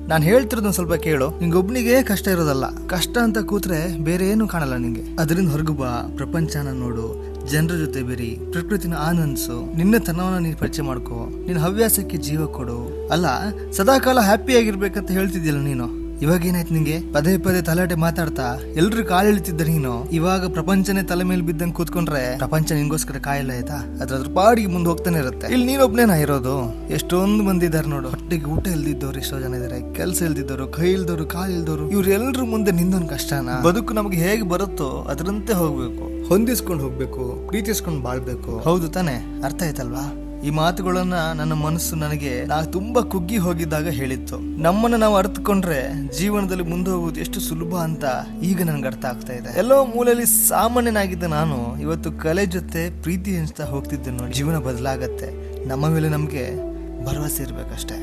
ನಾನು ಹೇಳ್ತಿರೋದನ್ನ ಸ್ವಲ್ಪ ಕೇಳು. ನಿಂಗೊಬ್ನಿಗೆ ಕಷ್ಟ ಇರೋದಲ್ಲ. ಕಷ್ಟ ಅಂತ ಕೂತ್ರೆ ಬೇರೆ ಏನು ಕಾಣಲ್ಲ ನಿಂಗೆ. ಅದರಿಂದ ಹೊರಗು ಬಾ, ಪ್ರಪಂಚನ ನೋಡು, ಜನರ ಜೊತೆ ಬೆರಿ, ಪ್ರಕೃತಿನ ಆನಂದಿಸು, ನಿನ್ನ ತನವನ್ನ ನೀನು ಪರಿಚಯ ಮಾಡ್ಕೋ, ನಿನ್ನ ಹವ್ಯಾಸಕ್ಕೆ ಜೀವ ಕೊಡು. ಅಲ್ಲ, ಸದಾಕಾಲ ಹ್ಯಾಪಿ ಆಗಿರ್ಬೇಕಂತ ಹೇಳ್ತಿದ್ಯಲ್ಲ ನೀನು. ಇವಾಗ ಏನಾಯ್ತು ನಿಂಗೆ? ಪದೇ ಪದೇ ತಲಾಟೆ ಮಾತಾಡ್ತಾ ಎಲ್ರು ಕಾಲು ಎಳಿತಿದ್ದ ನೀನು ಇವಾಗ ಪ್ರಪಂಚನೇ ತಲೆ ಮೇಲೆ ಬಿದ್ದಂಗೆ ಕೂತ್ಕೊಂಡ್ರೆ ಪ್ರಪಂಚ ನಿನ್ಗೋಸ್ಕರ ಕಾಯಿಲ್ಲ ಆಯ್ತಾ? ಅದ್ರ ಪಾಡಿಗೆ ಮುಂದೆ ಹೋಗ್ತಾನೆ ಇರುತ್ತೆ. ಇಲ್ಲಿ ನೀನೊಬ್ನೇನಾ ಇರೋದು? ಎಷ್ಟೊಂದು ಮಂದಿ ಇದಾರೆ ನೋಡು. ಹೊಟ್ಟೆಗೆ ಊಟ ಇಲ್ದಿದ್ದವ್ರು ಎಷ್ಟೋ ಜನ ಇದಾರೆ, ಕೆಲ್ಸ ಇಲ್ದಿದ್ದವ್ರು, ಕೈ ಇಲ್ದವ್ರು, ಕಾಲು ಇಲ್ದವ್ರು. ಇವ್ರು ಎಲ್ರ ಮುಂದೆ ನಿಂದೊಂದು ಕಷ್ಟನ. ಬದುಕು ನಮ್ಗೆ ಹೇಗೆ ಬರುತ್ತೋ ಅದರಂತೆ ಹೋಗ್ಬೇಕು, ಹೊಂದಿಸ್ಕೊಂಡು ಹೋಗ್ಬೇಕು, ಪ್ರೀತಿಸ್ಕೊಂಡು ಬಾಳ್ಬೇಕು. ಹೌದು ತಾನೆ? ಅರ್ಥ ಆಯ್ತಲ್ವಾ? ಈ ಮಾತುಗಳನ್ನ ನನ್ನ ಮನಸ್ಸು ನನಗೆ ತುಂಬಾ ಕುಗ್ಗಿ ಹೋಗಿದ್ದಾಗ ಹೇಳಿತ್ತು. ನಮ್ಮನ್ನ ನಾವು ಅರ್ಥಕೊಂಡ್ರೆ ಜೀವನದಲ್ಲಿ ಮುಂದೆ ಹೋಗೋದು ಎಷ್ಟು ಸುಲಭ ಅಂತ ಈಗ ನನ್ಗೆ ಅರ್ಥ ಆಗ್ತಾ ಇದೆ. ಎಲ್ಲೋ ಮೂಲೆಯಲ್ಲಿ ಸಾಮಾನ್ಯನಾಗಿದ್ದ ನಾನು ಇವತ್ತು ಕಲೆ ಜೊತೆ ಪ್ರೀತಿ ಹಂಚ್ತಾ ಹೋಗ್ತಿದ್ದೆ ನೋಡಿ. ಜೀವನ ಬದಲಾಗತ್ತೆ. ನಮ್ಮ ಮೇಲೆ ನಮ್ಗೆ ಭರವಸೆ ಇರ್ಬೇಕಷ್ಟೇ.